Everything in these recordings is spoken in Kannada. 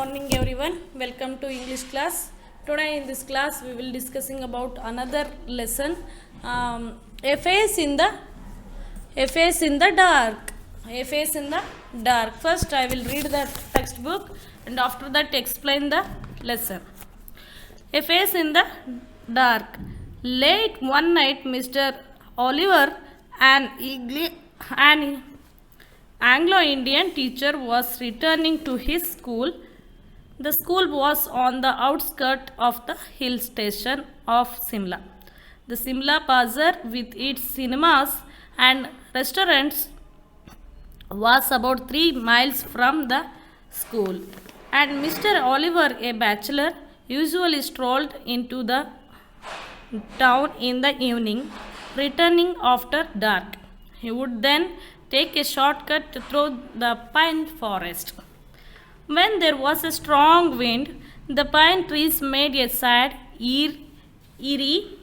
morning everyone, welcome to English class. Today in this class we will discussing about another lesson, a face in the dark. A face in the dark. First I will read the textbook and after that explain the lesson. A face in the dark. Late one night Mr. Oliver, an Anglo-Indian teacher, was returning to his school. The school was on the outskirts of the hill station of Simla. The Simla Bazaar, with its cinemas and restaurants, was about 3 miles from the school, and Mr. Oliver, a bachelor, usually strolled into the town in the evening, returning after dark. He would then take a shortcut through the pine forest. When there was a strong wind, the pine trees made a sad, eerie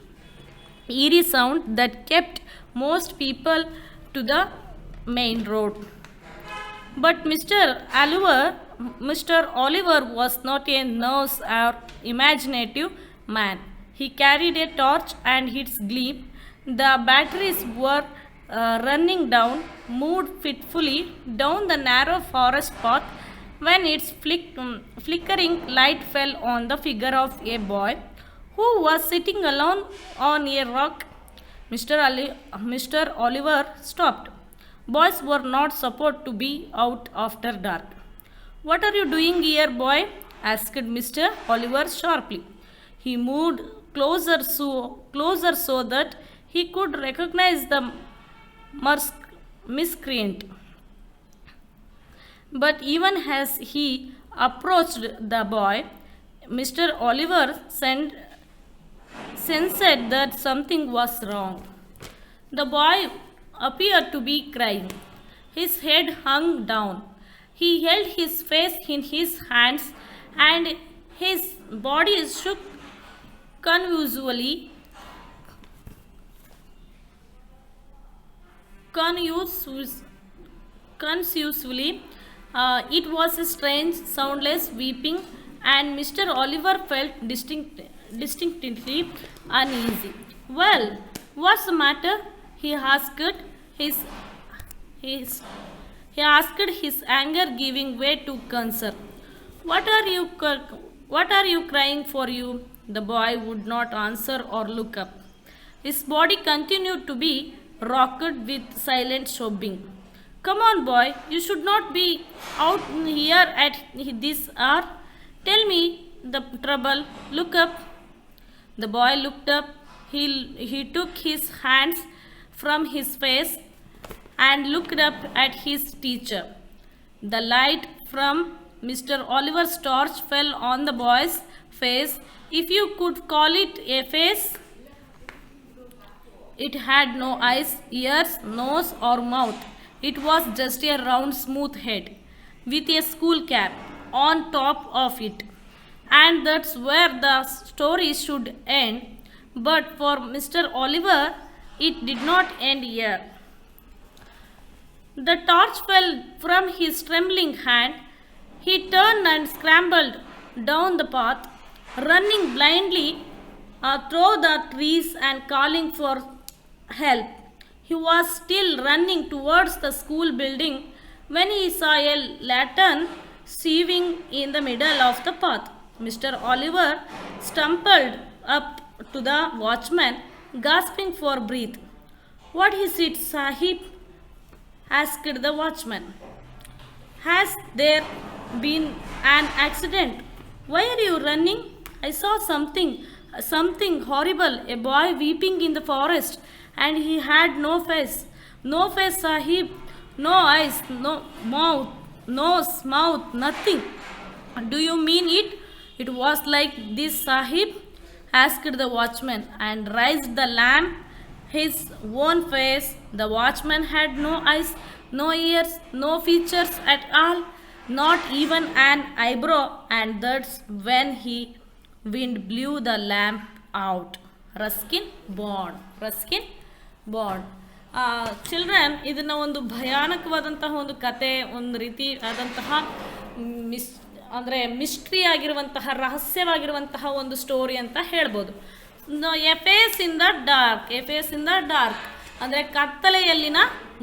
sound that kept most people to the main road. But Mr. Oliver was not a nervous or imaginative man. He carried a torch, and its gleam, the batteries were running down, moved fitfully down the narrow forest path when its flickering light fell on the figure of a boy who was sitting alone on a rock. Mr. Oliver stopped. Boys were not supposed to be out after dark. "What are you doing here, boy?" asked Mr. Oliver sharply. He moved closer so that he could recognize the miscreant. But even as he approached the boy, Mr. Oliver sensed that something was wrong. The boy appeared to be crying. His head hung down. He held his face in his hands, and his body shook convulsively. It was a strange, soundless weeping, and Mr. Oliver felt distinctly uneasy. "Well, what's the matter?" he asked, his anger giving way to concern. What are you crying for, you?" The boy would not answer or look up. His body continued to be rocked with silent sobbing. "Come on, boy, you should not be out here at this hour. Tell me the trouble. Look up." The boy looked up. He took his hands from his face and looked up at his teacher. The light from Mr. Oliver's torch fell on the boy's face, if you could call it a face. It had no eyes, ears, nose, or mouth. It was just a round, smooth head with a school cap on top of it. And that's where the story should end. But for Mr. Oliver, it did not end here. The torch fell from his trembling hand. He turned and scrambled down the path, running blindly through the trees and calling for help. He was still running towards the school building when he saw a lantern swinging in the middle of the path. Mr. Oliver stumbled up to the watchman, gasping for breath. "What is it, Sahib?" asked the watchman. "Has there been an accident? Why are you running?" "I saw something horrible, a boy weeping in the forest, and he had no face." "No face, Sahib. No eyes, no mouth, nose, mouth, nothing." "Do you mean it? It was like this, Sahib?" asked the watchman, and raised the lamp his own face. The watchman had no eyes, no ears, no features at all, not even an eyebrow, and that's when wind blew the lamp out. Ruskin Bond. Children, ಇದನ್ನು ಒಂದು ಭಯಾನಕವಾದಂತಹ ಒಂದು ಕತೆ, ಒಂದು ರೀತಿ ಆದಂತಹ ಅಂದರೆ ಮಿಸ್ಟ್ರಿ ಆಗಿರುವಂತಹ ರಹಸ್ಯವಾಗಿರುವಂತಹ ಒಂದು ಸ್ಟೋರಿ ಅಂತ ಹೇಳ್ಬೋದು. A face in the dark, a face in the dark ಅಂದರೆ ಕತ್ತಲೆಯಲ್ಲಿನ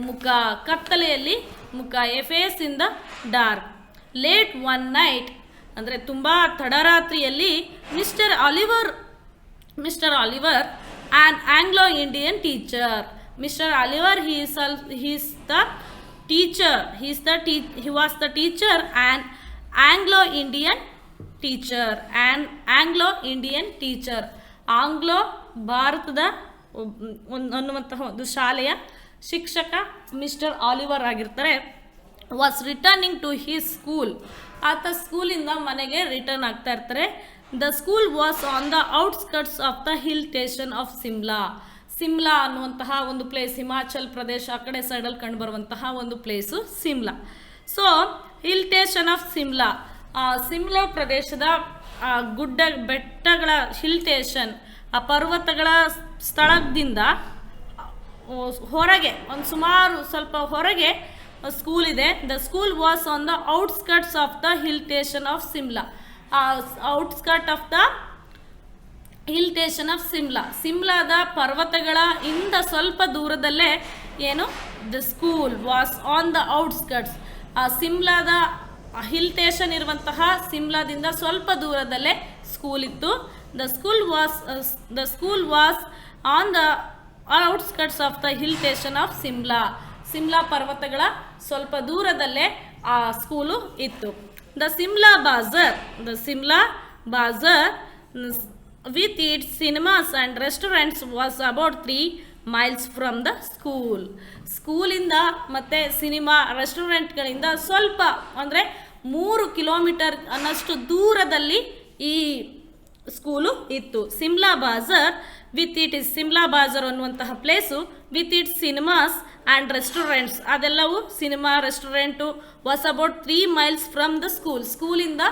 ಮುಖ, ಕತ್ತಲೆಯಲ್ಲಿ ಮುಖ. A face in the dark. Late one night ಅಂದರೆ ತುಂಬ ತಡರಾತ್ರಿಯಲ್ಲಿ mister Oliver an Anglo Indian teacher. Mister Oliver he was the teacher and Anglo-Indian teacher. Anglo ಭಾರತದ ಅನ್ನುವಂತಹ ಒಂದು ಶಾಲೆಯ ಶಿಕ್ಷಕ ಮಿಸ್ಟರ್ ಆಲಿವರ್ ಆಗಿರ್ತಾರೆ. Was returning to his school. ಆತ ಸ್ಕೂಲಿಂದ ಮನೆಗೆ ರಿಟರ್ನ್ ಆಗ್ತಾ ಇರ್ತಾರೆ. The school was on the outskirts of the hill station of Simla. Simla ಅನ್ನುವಂತಹ ಒಂದು ಪ್ಲೇಸ್, ಹಿಮಾಚಲ್ ಪ್ರದೇಶ ಆ ಕಡೆ ಸೈಡಲ್ಲಿ ಕಂಡುಬರುವಂತಹ ಒಂದು place Simla. So hill station of Simla, Simla ಪ್ರದೇಶದ ಗುಡ್ಡ ಬೆಟ್ಟಗಳ ಹಿಲ್ ಸ್ಟೇಷನ್, ಆ ಪರ್ವತಗಳ ಸ್ಥಳದಿಂದ ಹೊರಗೆ ಒಂದು ಸುಮಾರು ಸ್ವಲ್ಪ ಹೊರಗೆ ಸ್ಕೂಲ್ ಇದೆ. The school was on the outskirts of the hill station of Simla. Outskirt of the hill station of Simla, ಸಿಮ್ಲಾದ ಪರ್ವತಗಳ ಇಂದ ಸ್ವಲ್ಪ ದೂರದಲ್ಲೇ ಏನು the school was on the outskirts. ಆ ಸಿಮ್ಲಾದ ಹಿಲ್ ಸ್ಟೇಷನ್ ಇರುವಂತಹ ಸಿಮ್ಲಾದಿಂದ ಸ್ವಲ್ಪ ದೂರದಲ್ಲೇ ಸ್ಕೂಲ್ ಇತ್ತು. The school was on the outskirts of the hill station of Simla. Simla ಪರ್ವತಗಳ ಸ್ವಲ್ಪ ದೂರದಲ್ಲೇ ಆ ಸ್ಕೂಲು ಇತ್ತು. The Simla bazaar with its cinemas and restaurants was about 3 miles from the school. ಸ್ಕೂಲಿಂದ ಮತ್ತು ಸಿನಿಮಾ ರೆಸ್ಟೋರೆಂಟ್ಗಳಿಂದ ಸ್ವಲ್ಪ ಅಂದರೆ 3 ಕಿಲೋಮೀಟರ್ ಅನ್ನಷ್ಟು ದೂರದಲ್ಲಿ ಈ ಸ್ಕೂಲು ಇತ್ತು. ಸಿಮ್ಲಾ ಬಾಜರ್ ಸಿಮ್ಲಾ ಬಾಜರ್ ಅನ್ನುವಂತಹ place with its cinemas and restaurants, ಅದೆಲ್ಲವೂ cinema restaurant was about 3 miles from the school. ಸ್ಕೂಲಿಂದ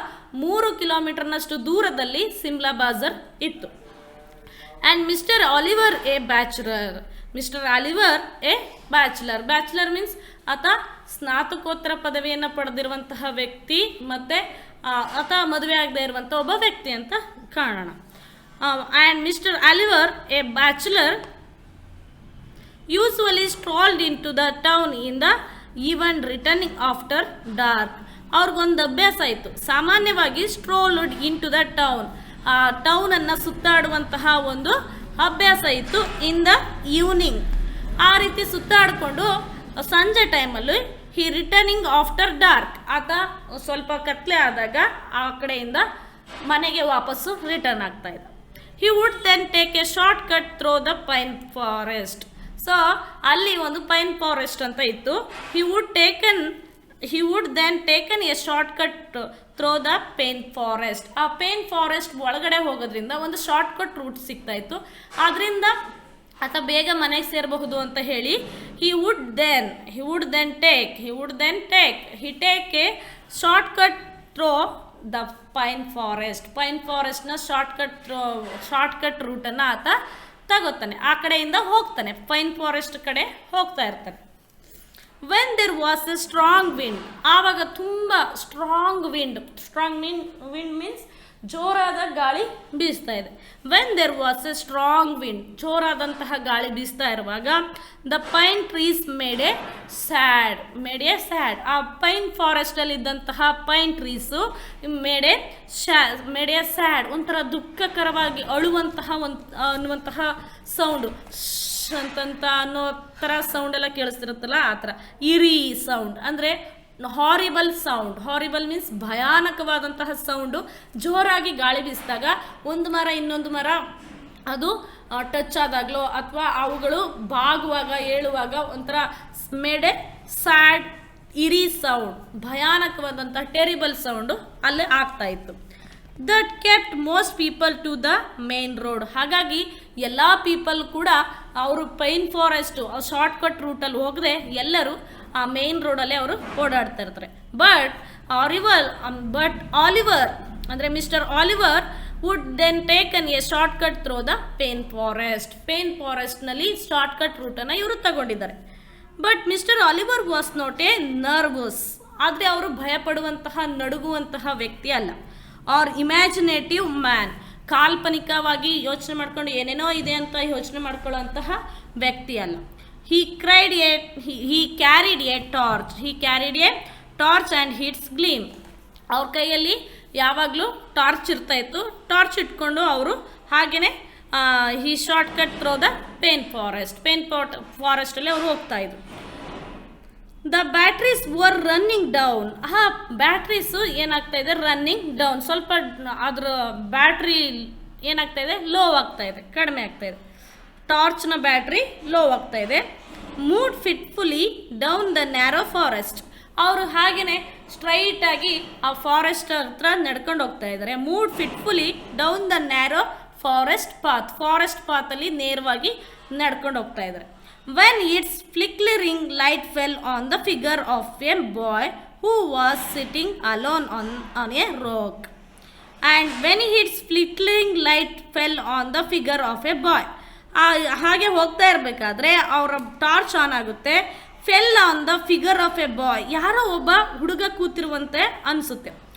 3 ಕಿಲೋಮೀಟರ್ನಷ್ಟು ದೂರದಲ್ಲಿ ಸಿಮ್ಲಾ ಬಾಜರ್ ಇತ್ತು. And mister Oliver a bachelor. Bachelor means ಆತ ಸ್ನಾತಕೋತ್ತರ ಪದವಿಯನ್ನು ಪಡೆದಿರುವಂತಹ ವ್ಯಕ್ತಿ, ಮತ್ತು ಆತ ಮದುವೆ ಆಗದೆ ಇರುವಂಥ ಒಬ್ಬ ವ್ಯಕ್ತಿ ಅಂತ ಕಾಣೋಣ. And mister Oliver a bachelor usually strolled into the town in the evening returning after dark. ಅವ್ರಿಗೊಂದು ಅಭ್ಯಾಸ ಇತ್ತು, ಸಾಮಾನ್ಯವಾಗಿ strolled into the town, ಆ ಟೌನನ್ನು ಸುತ್ತಾಡುವಂತಹ ಒಂದು ಅಭ್ಯಾಸ ಇತ್ತು. ಇನ್ ದ ಈವ್ನಿಂಗ್ ಆ ರೀತಿ ಸುತ್ತಾಡಿಕೊಂಡು ಸಂಜೆ ಟೈಮಲ್ಲಿ ಹಿ ರಿಟರ್ನಿಂಗ್ ಆಫ್ಟರ್ ಡಾರ್ಕ್, ಆತ ಸ್ವಲ್ಪ ಕತ್ಲೆ ಆದಾಗ ಆ ಕಡೆಯಿಂದ ಮನೆಗೆ ವಾಪಸ್ಸು ರಿಟರ್ನ್ ಆಗ್ತಾ ಇದ್ದ. He would then take a short cut through the pine forest. So ಅಲ್ಲಿ ಒಂದು ಪೈನ್ ಫಾರೆಸ್ಟ್ ಅಂತ ಇತ್ತು. He would then taken a short cut through the pine forest. ಆ ಪೈನ್ ಫಾರೆಸ್ಟ್ ಒಳಗಡೆ ಹೋಗೋದ್ರಿಂದ ಒಂದು ಶಾರ್ಟ್ ಕಟ್ ರೂಟ್ ಸಿಗ್ತಾ ಇತ್ತು, ಅದರಿಂದ ಆತ ಬೇಗ ಮನೆಗೆ ಸೇರಬಹುದು ಅಂತ ಹೇಳಿ he take a short cut through the pine ಫಾರೆಸ್ಟ್ನ ಶಾರ್ಟ್ ಕಟ್ ರೂಟನ್ನು ಆತ ತಗೋತಾನೆ, ಆ ಕಡೆಯಿಂದ ಹೋಗ್ತಾನೆ, ಪೈನ್ ಫಾರೆಸ್ಟ್ ಕಡೆ ಹೋಗ್ತಾ ಇರ್ತಾನೆ. When there was a strong wind, ಆವಾಗ ತುಂಬ ಸ್ಟ್ರಾಂಗ್ ವಿಂಡ್ ಮೀನ್ಸ್ ಜೋರಾದ ಗಾಳಿ ಬೀಸ್ತಾ ಇದೆ. When there was a strong wind, ಜೋರಾದಂತಹ ಗಾಳಿ ಬೀಸ್ತಾ ಇರುವಾಗ the pine trees made a sad. ಆ ಪೈನ್ ಫಾರೆಸ್ಟಲ್ಲಿ ಇದ್ದಂತಹ pine trees made a sad, ಒಂಥರ ದುಃಖಕರವಾಗಿ ಅಳುವಂತಹ ಅನ್ನುವಂತಹ ಸೌಂಡು, ಅಂತಂತ ಅನ್ನೋ ಥರ ಸೌಂಡೆಲ್ಲ ಕೇಳಿಸ್ತಿರುತ್ತಲ್ಲ, ಆ ಥರ ಇರಿ ಸೌಂಡ್ ಅಂದರೆ ಹಾರಿಬಲ್ ಮೀನ್ಸ್ ಭಯಾನಕವಾದಂತಹ ಸೌಂಡು. ಜೋರಾಗಿ ಗಾಳಿ ಬೀಸಿದಾಗ ಒಂದು ಮರ ಇನ್ನೊಂದು ಮರ ಅದು ಟಚ್ ಆದಾಗಲೋ ಅಥವಾ ಅವುಗಳು ಬಾಗುವಾಗ ಏಳುವಾಗ ಒಂಥರ made a sad eerie sound, ಭಯಾನಕವಾದಂತಹ ಟೆರಿಬಲ್ ಸೌಂಡು ಅಲ್ಲೇ ಆಗ್ತಾ ಇತ್ತು. That kept most people to the main road. ಹಾಗಾಗಿ ಎಲ್ಲ ಪೀಪಲ್ ಕೂಡ ಅವರು ಪೈನ್ ಫಾರೆಸ್ಟು ಶಾರ್ಟ್ ಕಟ್ ರೂಟಲ್ಲಿ ಹೋಗದೆ ಎಲ್ಲರೂ ಆ ಮೇನ್ ರೋಡಲ್ಲೇ ಅವರು ಓಡಾಡ್ತಾ ಇರ್ತಾರೆ. ಬಟ್ ಆಲಿವರ್ ಅಂದರೆ mister Oliver would then taken a short cut through the pine ಫಾರೆಸ್ಟ್ನಲ್ಲಿ ಶಾರ್ಟ್ ಕಟ್ ರೂಟನ್ನು ಇವರು ತಗೊಂಡಿದ್ದಾರೆ. But mister Oliver was not a nervous. ಆದರೆ ಅವರು ಭಯಪಡುವಂತಹ ನಡುಗುವಂತಹ ವ್ಯಕ್ತಿ ಅಲ್ಲ. ಆರ್ ಇಮ್ಯಾಜಿನೇಟಿವ್ ಮ್ಯಾನ್, ಕಾಲ್ಪನಿಕವಾಗಿ ಯೋಚನೆ ಮಾಡ್ಕೊಂಡು ಏನೇನೋ ಇದೆ ಅಂತ ಯೋಚನೆ ಮಾಡ್ಕೊಳ್ಳೋಂತಹ ವ್ಯಕ್ತಿ ಅಲ್ಲ. he carried a torch and its gleam. ಅವ್ರ ಕೈಯಲ್ಲಿ ಯಾವಾಗಲೂ ಟಾರ್ಚ್ ಇರ್ತಾ ಇತ್ತು. ಟಾರ್ಚ್ ಇಟ್ಕೊಂಡು ಅವರು ಹಾಗೆಯೇ ಈ short cut through the pine ಫಾರೆಸ್ಟಲ್ಲಿ ಅವರು ಹೋಗ್ತಾ ಇದ್ರು. The batteries were running down. Batteries ಏನಾಗ್ತಾ ಇದೆ, ರನ್ನಿಂಗ್ ಡೌನ್, ಸ್ವಲ್ಪ ಅದರ ಬ್ಯಾಟ್ರಿ ಏನಾಗ್ತಾ ಇದೆ, ಲೋ ಆಗ್ತಾ ಇದೆ, ಕಡಿಮೆ ಆಗ್ತಾ ಇದೆ. ಟಾರ್ಚ್ನ ಬ್ಯಾಟ್ರಿ ಲೋ ಆಗ್ತಾ ಇದೆ. Moved fitfully down the narrow forest. ಅವರು ಹಾಗೆಯೇ ಸ್ಟ್ರೈಟಾಗಿ ಆ ಫಾರೆಸ್ಟ್ ಹತ್ರ ನಡ್ಕೊಂಡು ಹೋಗ್ತಾ ಇದ್ದಾರೆ. Moved fitfully down the narrow forest ಪಾತಲ್ಲಿ ನೇರವಾಗಿ ನಡ್ಕೊಂಡು ಹೋಗ್ತಾ ಇದ್ದಾರೆ. when its flickering light fell on the figure of a boy who was sitting alone on a rock. And when its flickering light fell on the figure of a boy, ಹಾಗೆ ಹೋಗ್ತಾ ಇರಬೇಕಾದ್ರೆ ಅವರ ಟಾರ್ಚ್ ಆನ್ ಆಗುತ್ತೆ. Fell on the figure of a boy, ಯಾರೋ ಒಬ್ಬ ಹುಡುಗ ಕೂತಿರುವಂತೆ ಅನಿಸುತ್ತೆ.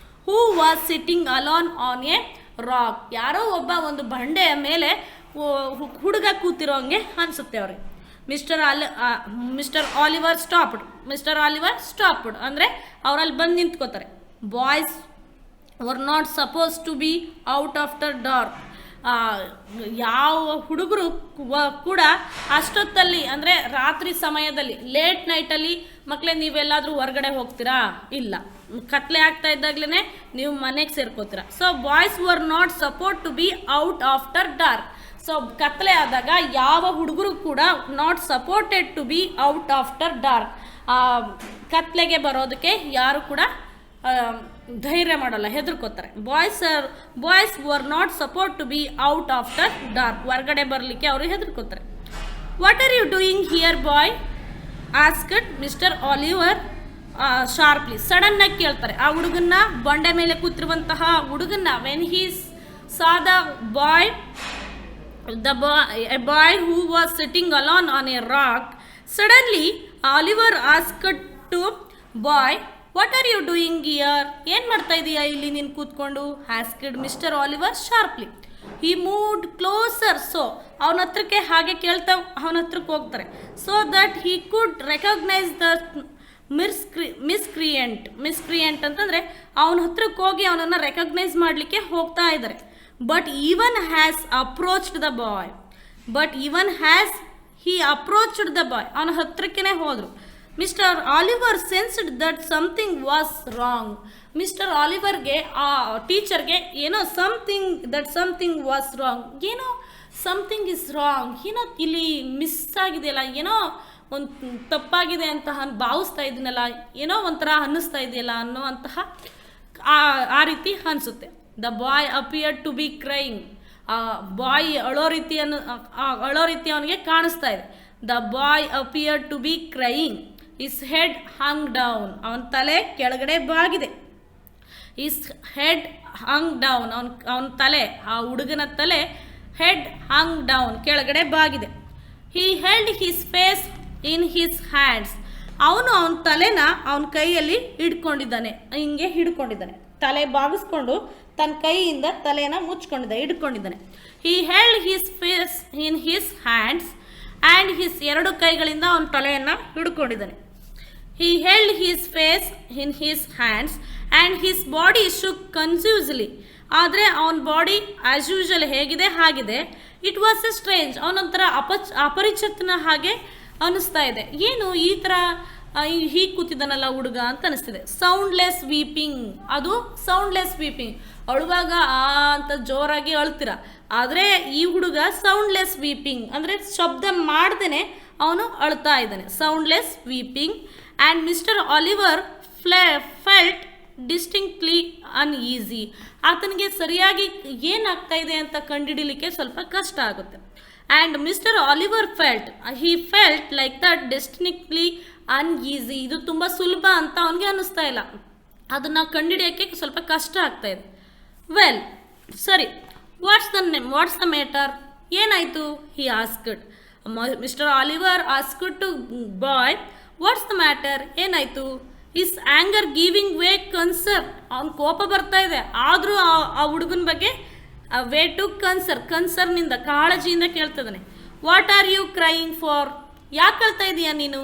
Who was sitting alone on a rock, ಯಾರೋ ಒಬ್ಬ ಒಂದು ಬಂಡೆಯ ಮೇಲೆ ಹುಡುಗ ಕೂತಿರೋಂಗೆ ಅನಿಸುತ್ತೆ ಅವ್ರಿಗೆ. ಮಿಸ್ಟರ್ ಆಲಿವರ್ ಸ್ಟಾಪ್ಡ್ ಅಂದರೆ ಅವರಲ್ಲಿ ಬಂದು ನಿಂತ್ಕೋತಾರೆ. Boys were not suppose to be out after dark. ಯಾವ ಹುಡುಗರು ಕೂಡ ಅಷ್ಟೊತ್ತಲ್ಲಿ ಅಂದರೆ ರಾತ್ರಿ ಸಮಯದಲ್ಲಿ, ಲೇಟ್ ನೈಟಲ್ಲಿ ಮಕ್ಕಳೇ ನೀವೆಲ್ಲಾದರೂ ಹೊರಗಡೆ ಹೋಗ್ತೀರಾ? ಇಲ್ಲ, ಕತ್ಲೆ ಆಗ್ತಾ ಇದ್ದಾಗಲೇ ನೀವು ಮನೆಗೆ ಸೇರ್ಕೋತೀರಾ. So boys were not support to be out after dark. So ಕತ್ಲೆ ಆದಾಗ ಯಾವ ಹುಡುಗರು ಕೂಡ not supported to be out after dark, ಕತ್ಲೆಗೆ ಬರೋದಕ್ಕೆ ಯಾರು ಕೂಡ ಧೈರ್ಯ ಮಾಡಲ್ಲ, ಹೆದರ್ಕೋತಾರೆ. Boys were not support to be out after dark, ಹೊರಗಡೆ ಬರಲಿಕ್ಕೆ ಅವರು ಹೆದರ್ಕೋತಾರೆ. What are you doing here boy asked mister Oliver sharply. ಸಡನ್ನಾಗಿ ಕೇಳ್ತಾರೆ ಆ ಹುಡುಗನ್ನ, ಬಂಡೆ ಮೇಲೆ ಕೂತಿರುವಂತಹ ಹುಡುಗನ್ನ. When he saw the boy a boy who was sitting alone on a rock, suddenly Oliver asked to boy, what are you doing here? ಏನು ಮಾಡ್ತಾ ಇದೀಯಾ ಇಲ್ಲಿ ನೀನು ಕೂತ್ಕೊಂಡು? asked Mr. Oliver sharply. He moved closer, so ಅವನ ಹತ್ರಕ್ಕೆ ಹಾಗೆ ಕೇಳ್ತಾ ಅವನ ಹತ್ರಕ್ಕೆ ಹೋಗ್ತಾರೆ. so that he could recognize the miscreant ಅಂತಂದರೆ ಅವನ ಹತ್ರಕ್ಕೆ ಹೋಗಿ ಅವನನ್ನು ರೆಕಗ್ನೈಸ್ ಮಾಡಲಿಕ್ಕೆ ಹೋಗ್ತಾ ಇದ್ದಾರೆ. But even as approached the boy, ಅವನ ಹತ್ರಕ್ಕೇ ಹೋದರು. Mister Oliver sensed that something was wrong. Mister ಆಲಿವರ್ಗೆ, ಆ ಟೀಚರ್ಗೆ ಏನೋ ಸಮಥಿಂಗ್ ವಾಸ್ ರಾಂಗ್, ಏನೋ ಸಮಥಿಂಗ್ ಇಸ್ ರಾಂಗ್, ಏನೋ ಇಲ್ಲಿ ಮಿಸ್ ಆಗಿದೆಯಲ್ಲ, ಏನೋ ಒಂದು ತಪ್ಪಾಗಿದೆ ಅಂತ ಭಾವಿಸ್ತಾ ಇದ್ದೀನಲ್ಲ, ಏನೋ ಒಂಥರ ಅನ್ನಿಸ್ತಾ ಇದೆಯಲ್ಲ ಅನ್ನುವಂತಹ ಆ ರೀತಿ ಅನಿಸುತ್ತೆ. The boy appeared to be crying. Boy ಅಳೋ ರೀತಿ ಅವನಿಗೆ ಕಾಣಿಸ್ತಾ ಇದೆ. The boy appeared to be crying. His head hung down, ಅವನ ತಲೆ ಕೆಳಗಡೆ ಬಾಗಿದೆ. ಇಸ್ ಹೆಡ್ ಹಂಗ್ ಡೌನ್, ಅವನ ತಲೆ, ಆ ಹುಡುಗನ ತಲೆ ಹೆಡ್ ಹಂಗ್ ಡೌನ್, ಕೆಳಗಡೆ ಬಾಗಿದೆ. He held his face in his hands. ಅವನ ತಲೆನ ಅವನ ಕೈಯಲ್ಲಿ ಹಿಡ್ಕೊಂಡಿದ್ದಾನೆ. ತಲೆ ಬಾಗಿಸ್ಕೊಂಡು ತನ್ನ ಕೈಯಿಂದ ತಲೆಯನ್ನು ಹಿಡ್ಕೊಂಡಿದ್ದಾನೆ. He held his face in his hands and his, ಎರಡು ಕೈಗಳಿಂದ ಅವನ ತಲೆಯನ್ನು ಹಿಡ್ಕೊಂಡಿದ್ದಾನೆ. He held his face in his hands and his body shook confusedly. ಆದರೆ ಅವನ ಬಾಡಿ ಆ್ಯಸ್ ಯೂಶುವಲ್ ಹೇಗಿದೆ ಹಾಗಿದೆ. ಇಟ್ ವಾಸ್ ಎ ಸ್ಟ್ರೇಂಜ್, ಅವನೊಂಥರ ಅಪರಿಚಿತನ ಹಾಗೆ ಅನ್ನಿಸ್ತಾ ಇದೆ. ಏನು ಈ ಥರ ಹೀಗೆ ಕೂತಿದ್ದಾನಲ್ಲ ಹುಡುಗ ಅಂತ ಅನಿಸ್ತಿದೆ. ಸೌಂಡ್ಲೆಸ್ ವೀಪಿಂಗ್, ಅದು ಸೌಂಡ್ಲೆಸ್ ವೀಪಿಂಗ್, ಅಳುವಾಗ ಅಂತ ಜೋರಾಗಿ ಅಳ್ತೀರ. ಆದರೆ ಈ ಹುಡುಗ ಸೌಂಡ್ಲೆಸ್ ವೀಪಿಂಗ್ ಅಂದರೆ ಶಬ್ದ ಮಾಡ್ದೇ ಅವನು ಅಳ್ತಾ ಇದ್ದಾನೆ. Soundless weeping. And mister Oliver felt distinctly uneasy. ಆತನಿಗೆ ಸರಿಯಾಗಿ ಏನಾಗ್ತಾ ಇದೆ ಅಂತ ಕಂಡುಹಿಡಲಿಕ್ಕೆ ಸ್ವಲ್ಪ ಕಷ್ಟ ಆಗುತ್ತೆ. And mister Oliver felt like that distinctly uneasy. ಇದು ತುಂಬ ಸುಲಭ ಅಂತ ಅವನಿಗೆ ಅನ್ನಿಸ್ತಾ ಇಲ್ಲ, ಅದನ್ನು ಕಂಡುಹಿಡಿಯೋಕ್ಕೆ ಸ್ವಲ್ಪ ಕಷ್ಟ ಆಗ್ತಾ ಇದೆ. ವೆಲ್, ಸರಿ, ವಾಟ್ಸ್ ದ ಮ್ಯಾಟರ್, ಏನಾಯಿತು? He asked. Mister Oliver asked to boy, what's the matter, ಏನಾಯಿತು? Is anger giving way concern, ಅವ್ನ ಕೋಪ ಬರ್ತಾ ಇದೆ, ಆದರೂ ಆ ಹುಡುಗನ ಬಗ್ಗೆ ವೇ ಟು ಕನ್ಸರ್ನಿಂದ ಕಾಳಜಿಯಿಂದ ಕೇಳ್ತಿದ್ದಾನೆ. What are you crying for, ಯಾಕೆ ಕೇಳ್ತಾ ಇದೀಯಾ ನೀನು?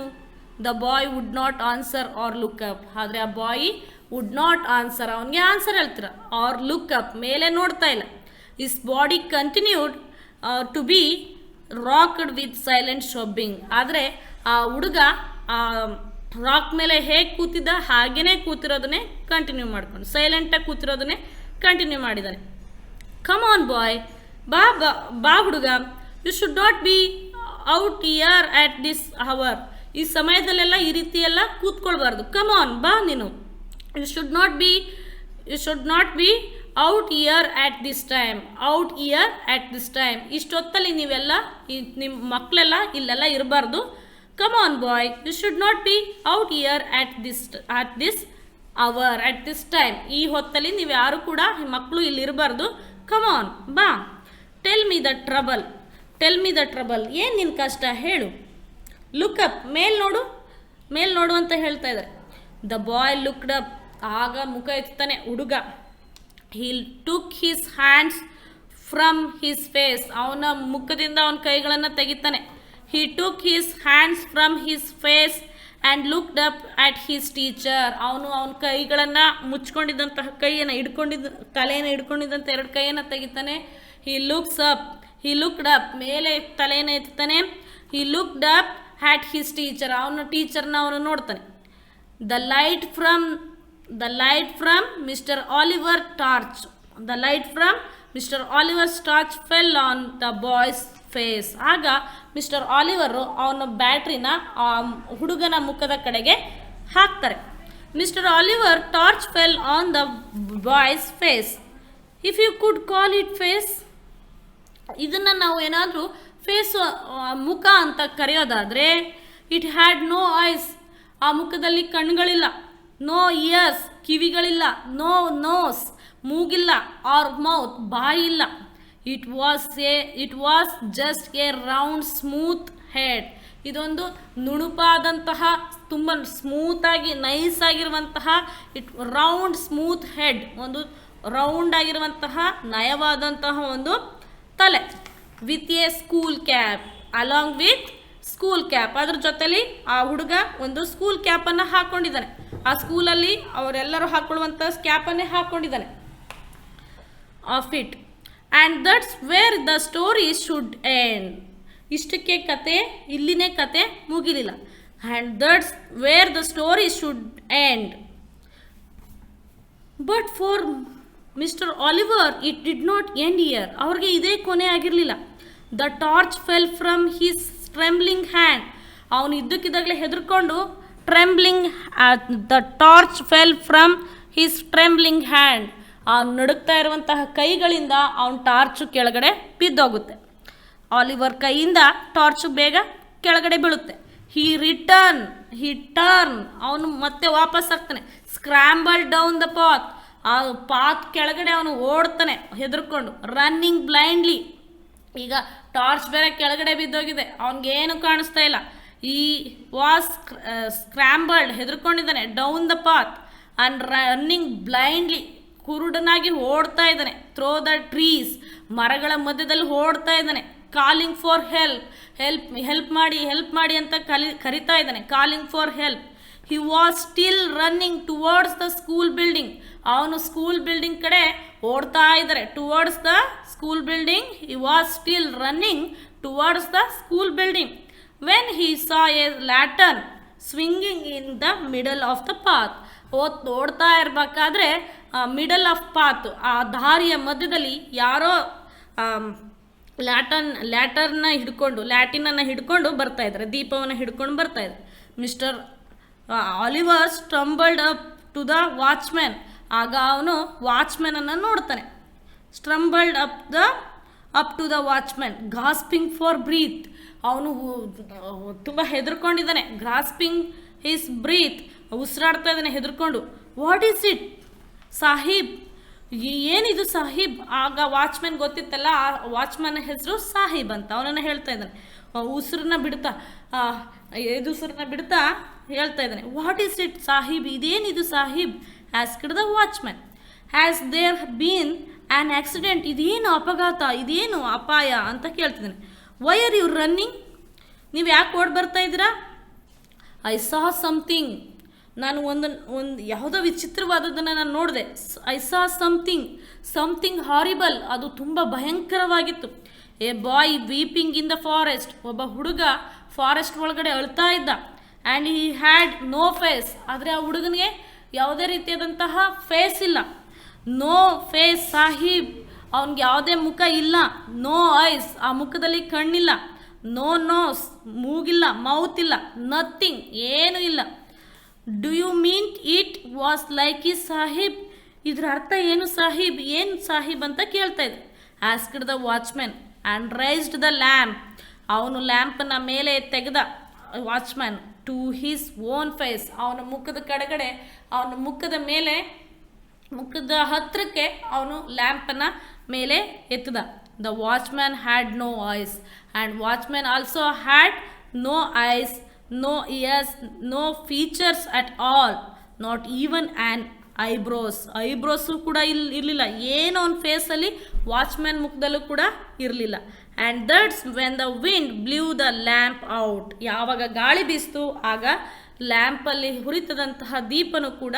The boy would not answer or look up, ಆದರೆ ಆ ಬಾಯ್ ವುಡ್ ನಾಟ್ ಆನ್ಸರ್, ಅವನಿಗೆ ಆನ್ಸರ್ ಹೇಳ್ತೀರ, ಆರ್ ಲುಕ್ ಅಪ್, ಮೇಲೆ ನೋಡ್ತಾ ಇಲ್ಲ. His body continued to be rocked with silent sobbing, ಆದರೆ ಆ ಹುಡುಗ ರಾಕ್ ಮೇಲೆ ಹೇಗೆ ಕೂತಿದ್ದ ಹಾಗೇ ಕೂತಿರೋದನ್ನೇ ಕಂಟಿನ್ಯೂ ಮಾಡ್ಕೊಂಡು ಸೈಲೆಂಟಾಗಿ ಕೂತಿರೋದನ್ನೇ ಕಂಟಿನ್ಯೂ ಮಾಡಿದ್ದಾನೆ. ಕಮ್ ಆನ್ ಬಾಯ್, ಬಾ ಬಾ ಬಾ ಹುಡುಗ, you should not be out here at this hour, ಈ ಸಮಯದಲ್ಲೆಲ್ಲ ಈ ರೀತಿ ಎಲ್ಲ ಕೂತ್ಕೊಳ್ಬಾರ್ದು. ಕಮ್ ಆನ್, ಬಾ ನೀನು. You should not be out here at this time, ಇಷ್ಟೊತ್ತಲ್ಲಿ ನೀವೆಲ್ಲ ನಿಮ್ಮ ಮಕ್ಕಳೆಲ್ಲ ಇಲ್ಲೆಲ್ಲ ಇರಬಾರ್ದು. Come on boy, you should not be out here at this time, ಈ ಹೊತ್ತಲ್ಲಿ ನೀವು ಯಾರು ಕೂಡ ಮಕ್ಕಳು ಇಲ್ಲಿ ಇರಬಾರ್ದು. ಕಮ್ ಆನ್, ಬಾ. ಟೆಲ್ ಮಿ ದ ಟ್ರಬಲ್, ಏನು ನಿನ್ನ ಕಷ್ಟ ಹೇಳು. ಲುಕ್ ಅಪ್, ಮೇಲ್ ನೋಡು ಅಂತ ಹೇಳ್ತಾ ಇದ್ದಾರೆ. ದ ಬಾಯ್ ಲುಕ್ಡ್ ಅಪ್, ಆಗ ಮುಖ ಎತ್ತಾನೆ ಹುಡುಗ. He took his hands from his face, ಅವನ ಮುಖದಿಂದ ಅವನ ಕೈಗಳನ್ನು ತೆಗಿತಾನೆ. He took his hands from his face and looked up at his teacher, ಅವನ ಕೈಗಳನ್ನು ಮುಚ್ಕೊಂಡಿದ್ದಂತಹ ತಲೆಯನ್ನು ಹಿಡ್ಕೊಂಡಿದ್ದಂಥ ಎರಡು ಕೈಯನ್ನು ತೆಗಿತಾನೆ. ಹಿ ಲುಕ್ಡ್ ಅಪ್, ಮೇಲೆ ತಲೆಯನ್ನು ಎತ್ತಾನೆ. He looked up at his teacher, ಅವನ ಟೀಚರ್ನ ಅವನು ನೋಡ್ತಾನೆ. The light from mister Oliver torch fell on the boy's face, ಆಗ ಮಿಸ್ಟರ್ ಆಲಿವರು ಅವನ ಬ್ಯಾಟ್ರಿನ ಹುಡುಗನ ಮುಖದ ಕಡೆಗೆ ಹಾಕ್ತಾರೆ. Mister Oliver torch fell on the boy's face. If you could call it face, ಇದನ್ನು ನಾವು ಏನಾದರೂ ಫೇಸ್ ಮುಖ ಅಂತ ಕರೆಯೋದಾದರೆ, ಇಟ್ ಹ್ಯಾಡ್ ನೋ ಐಸ್, ಆ ಮುಖದಲ್ಲಿ ಕಣ್ಣುಗಳಿಲ್ಲ. ನೋ ಇಯರ್ಸ್, ಕಿವಿಗಳಿಲ್ಲ. ನೋ ನೋಸ್, ಮೂಗಿಲ್ಲ. ಆರ್ ಮೌತ್, ಬಾಯಿಲ್ಲ. It was just a round smooth head, ಇದೊಂದು ನುಣುಪಾದಂತಹ ತುಂಬ ಸ್ಮೂತಾಗಿ ನೈಸ್ ಆಗಿರುವಂತಹ ರೌಂಡ್ ಸ್ಮೂತ್ ಹೆಡ್, ಒಂದು ರೌಂಡ್ ಆಗಿರುವಂತಹ ನಯವಾದಂತಹ ಒಂದು ತಲೆ. With a school cap, along with school cap, ಅದ್ರ ಜೊತೆಲಿ ಆ ಹುಡುಗ ಒಂದು ಸ್ಕೂಲ್ ಕ್ಯಾಪನ್ನು ಹಾಕ್ಕೊಂಡಿದ್ದಾನೆ. ಆ ಸ್ಕೂಲಲ್ಲಿ ಅವರೆಲ್ಲರೂ ಹಾಕ್ಕೊಳ್ಳುವಂಥ ಕ್ಯಾಪನ್ನೇ ಹಾಕ್ಕೊಂಡಿದ್ದಾನೆ. Of it and that's where the story should end, ಇಷ್ಟಕ್ಕೆ ಕತೆ, ಇಲ್ಲಿನೇ ಕತೆ ಮುಗಿಲಿಲ್ಲ. And that's where the story should end, but for mister Oliver it did not end here, ಅವ್ರಿಗೆ ಇದೇ ಕೊನೆ ಆಗಿರಲಿಲ್ಲ. The torch fell from his trembling hand, ಅವನು ಇದ್ದಕ್ಕಿದ್ದಾಗಲೇ ಹೆದರ್ಕೊಂಡು the torch fell from his trembling hand, ಅವನು ನಡುಕ್ತಾ ಇರುವಂತಹ ಕೈಗಳಿಂದ ಅವನ ಟಾರ್ಚು ಕೆಳಗಡೆ ಬಿದ್ದೋಗುತ್ತೆ. ಆಲಿವರ್ ಕೈಯಿಂದ ಟಾರ್ಚು ಬೇಗ ಕೆಳಗಡೆ ಬೀಳುತ್ತೆ. ಹಿ ಟರ್ನ್, ಅವನು ಮತ್ತೆ ವಾಪಸ್ ಆಗ್ತಾನೆ. ಸ್ಕ್ರಾಂಬಲ್ ಡೌನ್ ದ ಪಾತ್ ಕೆಳಗಡೆ ಅವನು ಓಡ್ತಾನೆ ಹೆದರ್ಕೊಂಡು. ರನ್ನಿಂಗ್ ಬ್ಲೈಂಡ್ಲಿ, ಈಗ ಟಾರ್ಚ್ ಬೇರೆ ಕೆಳಗಡೆ ಬಿದ್ದೋಗಿದೆ, ಅವನಿಗೇನು ಕಾಣಿಸ್ತಾ ಇಲ್ಲ. ಈ ವಾಸ್ ಸ್ಕ್ರಾಂಬಲ್ಡ್, ಹೆದರ್ಕೊಂಡಿದ್ದಾನೆ. Down the path and running blindly, ಕುರುಡನಾಗಿ ಓಡ್ತಾ ಇದ್ದಾನೆ. ಥ್ರೋ ದ ಟ್ರೀಸ್, ಮರಗಳ ಮಧ್ಯದಲ್ಲಿ ಓಡ್ತಾ ಇದ್ದಾನೆ. ಕಾಲಿಂಗ್ ಫಾರ್ ಹೆಲ್ಪ್ ಮಾಡಿ ಅಂತ ಕರಿತಾ ಇದ್ದಾನೆ. Calling for help. He was still running towards the school building, ಅವನು ಸ್ಕೂಲ್ ಬಿಲ್ಡಿಂಗ್ ಕಡೆ ಓಡ್ತಾ ಇದ್ದಾರೆ. Towards the school building, he was still running towards the school building. When he saw a lantern swinging in the middle of the path, ಓಡ್ತಾ ಇರಬೇಕಾದ್ರೆ ಮಿಡಲ್ ಆಫ್ ಪಾತ್, ಆ ದಾರಿಯ ಮಧ್ಯದಲ್ಲಿ ಯಾರೋ ಲ್ಯಾಟರ್ನ ಹಿಡ್ಕೊಂಡು ಬರ್ತಾ ಇದ್ದಾರೆ, ದೀಪವನ್ನು ಹಿಡ್ಕೊಂಡು ಬರ್ತಾ ಇದ್ದಾರೆ. Mister Oliver stumbled up to the watchman, ಆಗ ಅವನು ವಾಚ್ಮ್ಯಾನನ್ನು ನೋಡ್ತಾನೆ. Stumbled up to the watchman, gasping for breath, ಅವನು ತುಂಬ ಹೆದರ್ಕೊಂಡಿದ್ದಾನೆ. ಗ್ರಾಸ್ಪಿಂಗ್ ಹಿಸ್ ಬ್ರೀತ್, ಉಸಿರಾಡ್ತಾ ಇದ್ದಾನೆ ಹೆದರ್ಕೊಂಡು. ವಾಟ್ ಈಸ್ ಇಟ್ ಸಾಹೀಬ್, ಏನಿದು ಸಾಹೀಬ್? ಆಗ ವಾಚ್ಮ್ಯಾನ್ ಗೊತ್ತಿತ್ತಲ್ಲ, ಆ ವಾಚ್ಮ್ಯಾನ್ ಹೆಸರು ಸಾಹೀಬ್ ಅಂತ, ಅವನನ್ನು ಹೇಳ್ತಾ ಇದ್ದಾನೆ ಉಸಿರನ್ನ ಬಿಡ್ತಾ. ಎದುಸರನ್ನ ಬಿಡ್ತಾ ಹೇಳ್ತಾ ಇದ್ದಾನೆ, ವಾಟ್ ಈಸ್ ಇಟ್ ಸಾಹಿಬ್, ಇದೇನಿದು ಸಾಹಿಬ್, asked the watchman. Has there been an accident, ಇದೇನು ಅಪಘಾತ, ಇದೇನು ಅಪಾಯ ಅಂತ ಕೇಳ್ತಿದ್ದಾನೆ. ವೈ ಆರ್ ಯು ರನ್ನಿಂಗ್, ನೀವು ಯಾಕೆ ಓಡಿ ಬರ್ತಾ ಇದ್ದೀರಾ? ಐ ಸಾ ಸಮಥಿಂಗ್, ನಾನು ಒಂದು ಯಾವುದೋ ವಿಚಿತ್ರವಾದದ್ದನ್ನು ನಾನು ನೋಡಿದೆ. ಐ ಸಾ ಸಮಥಿಂಗ್ ಹಾರಿಬಲ್, ಅದು ತುಂಬ ಭಯಂಕರವಾಗಿತ್ತು. A boy weeping in the forest, ಒಬ್ಬ ಹುಡುಗ ಫಾರೆಸ್ಟ್ ಒಳಗಡೆ ಅಳ್ತಾ ಇದ್ದ. And he had no face, ಆದರೆ ಆ ಹುಡುಗನಿಗೆ ಯಾವುದೇ ರೀತಿಯಾದಂತಹ ಫೇಸ್ ಇಲ್ಲ. ನೋ ಫೇಸ್ ಸಾಹಿಬ್, ಅವನಿಗೆ ಯಾವುದೇ ಮುಖ ಇಲ್ಲ. ನೋ ಐಸ್, ಆ ಮುಖದಲ್ಲಿ ಕಣ್ಣಿಲ್ಲ. ನೋ ನೋಸ್, ಮೂಗಿಲ್ಲ. ಮೌತ್ ಇಲ್ಲ. ನಥಿಂಗ್, ಏನೂ ಇಲ್ಲ. Do you mean it was like ಈ ಸಾಹಿಬ್, ಇದರ ಅರ್ಥ ಏನು ಸಾಹಿಬ್, ಏನು ಸಾಹಿಬ್ ಅಂತ ಕೇಳ್ತಾ ಇದ್ದೆ. Asked the watchman and raised the lamp, ಅವನು ಲ್ಯಾಂಪನ್ನು ಮೇಲೆ ತೆಗೆದ watchman to his own face, ಅವನ ಮುಖದ ಕಡೆಗಡೆ, ಅವನ ಮುಖದ ಮೇಲೆ, ಮುಖದ ಹತ್ತಿರಕ್ಕೆ ಅವನು ಲ್ಯಾಂಪನ್ನು ಮೇಲೆ ಎತ್ತದ. The watchman had no eyes and watchman also had no eyes, no ears, no features at all, not even an eyebrows ಕೂಡ ಇರಲಿಲ್ಲ. ಏನೋ ಒಂದು ಫೇಸಲ್ಲಿ ವಾಚ್ಮ್ಯಾನ್ ಮುಖದಲ್ಲೂ ಕೂಡ ಇರಲಿಲ್ಲ. And that's when the wind blew the lamp out, ಯಾವಾಗ ಗಾಳಿ ಬೀಸ್ತು ಆಗ ಲ್ಯಾಂಪಲ್ಲಿ ಹುರಿತದಂತಹ ದೀಪನೂ ಕೂಡ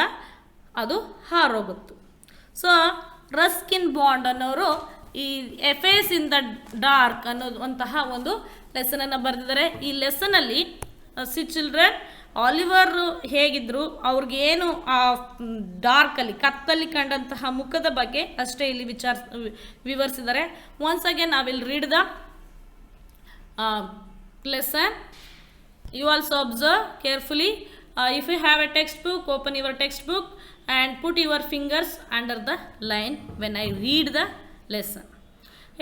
ಅದು ಹಾರೋಗುತ್ತು. ಸೊ ರಸ್ಕಿನ್ ಬಾಂಡ್ ಅನ್ನೋರು ಈ a face in the dark ಅನ್ನೋದಂತಹ ಒಂದು ಲೆಸನನ್ನು ಬರೆದಿದ್ದಾರೆ. ಈ ಲೆಸನಲ್ಲಿ ಚಿಲ್ಡ್ರನ್ ಆಲಿವರ್ ಹೇಗಿದ್ರು, ಅವ್ರಿಗೇನು ಆ ಡಾರ್ಕಲ್ಲಿ, ಕತ್ತಲ್ಲಿ ಕಂಡಂತಹ ಮುಖದ ಬಗ್ಗೆ ಅಷ್ಟೇ ಇಲ್ಲಿ ವಿವರಿಸಿದ್ದಾರೆ. Once again I will read the lesson. You also observe carefully. If you have a textbook, open your textbook and put your fingers under the line when I read the lesson.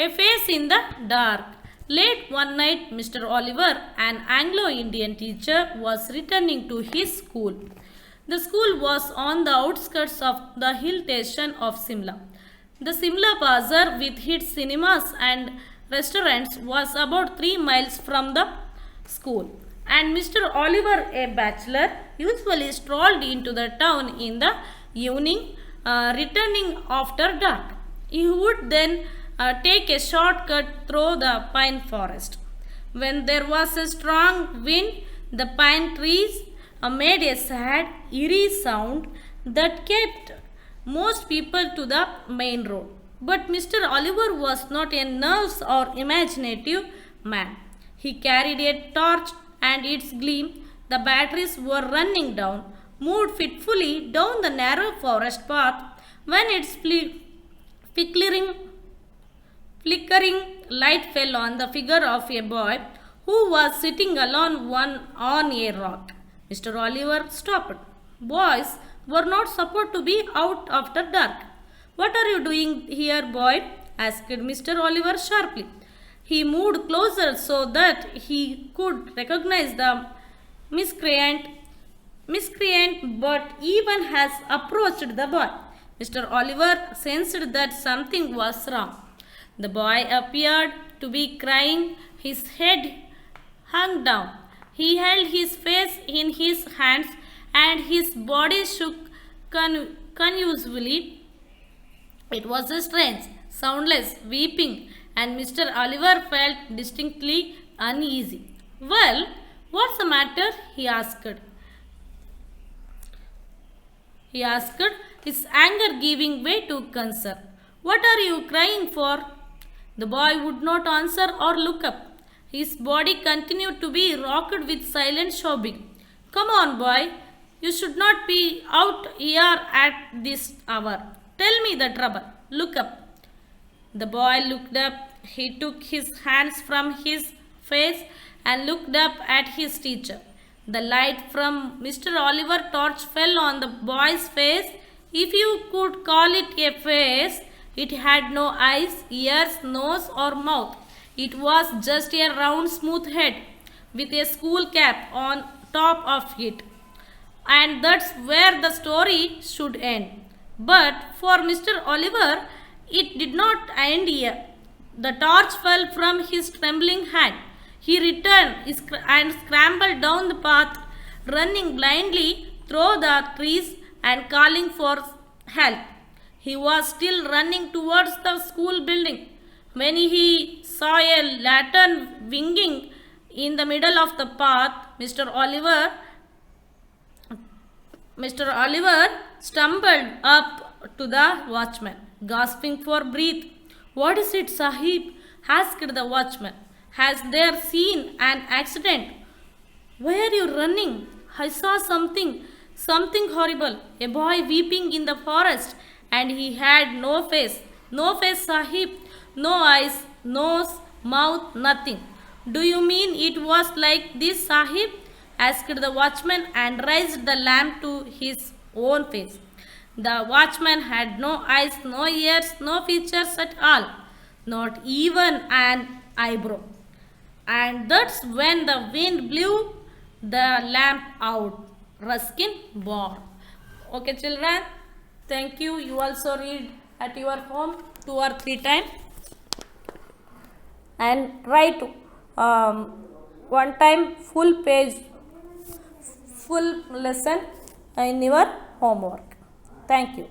A face in the dark. Late one night, Mr. Oliver, an Anglo-Indian teacher, was returning to his school. The school was on the outskirts of the hill station of Simla. The Simla Bazaar, with its cinemas and restaurants, was about 3 miles from the school. And Mr. Oliver, a bachelor, usually strolled into the town in the evening, returning after dark. He would then take a shortcut through the pine forest. When there was a strong wind, the pine trees made a sad, eerie sound that kept most people to the main road. But Mr. Oliver was not a nervous or imaginative man. He carried a torch, and its gleam, the batteries were running down, moved fitfully down the narrow forest path when its flickering light fell on the figure of a boy who was sitting alone on a rock. Mr. Oliver stopped. Boys were not supposed to be out after dark. What are you doing here, boy? Asked Mr. Oliver sharply. He moved closer so that he could recognize the miscreant, but even as approached the boy, Mr. Oliver sensed that something was wrong. The boy appeared to be crying. His head hung down. He held his face in his hands and his body shook convulsively. It was a strange, soundless weeping, and Mr. Oliver felt distinctly uneasy. Well, what's the matter? He asked, his anger giving way to concern. What are you crying for? The boy would not answer or look up. His body continued to be rocked with silent sobbing. Come on, boy. You should not be out here at this hour. Tell me the trouble. Look up. The boy looked up. He took his hands from his face and looked up at his teacher. The light from Mr. Oliver's torch fell on the boy's face. If you could call it a face, it had no eyes, ears, nose or mouth. It was just a round smooth head with a school cap on top of it. And that's where the story should end. But for Mr. Oliver, it did not end here. The torch fell from his trembling hand. He returned and scrambled down the path, running blindly through the trees and calling for help. He was still running towards the school building when he saw a lantern winging in the middle of the path. Mr. Oliver stumbled up to the watchman, gasping for breath. "What is it, Sahib?" asked the watchman. "Has there seen an accident?" "Why are you running?" "I saw something horrible. A boy weeping in the forest, and he had no face." "No face, Sahib? No eyes, nose, mouth, nothing." "Do you mean it was like this, Sahib?" asked the watchman and raised the lamp to his own face. The watchman had no eyes, no ears, no features at all, not even an eyebrow. And that's when the wind blew the lamp out. Ruskin born. Okay, children. Thank you. You also read at your home 2 or 3 times and write one time full page, full lesson in your homework. Thank you.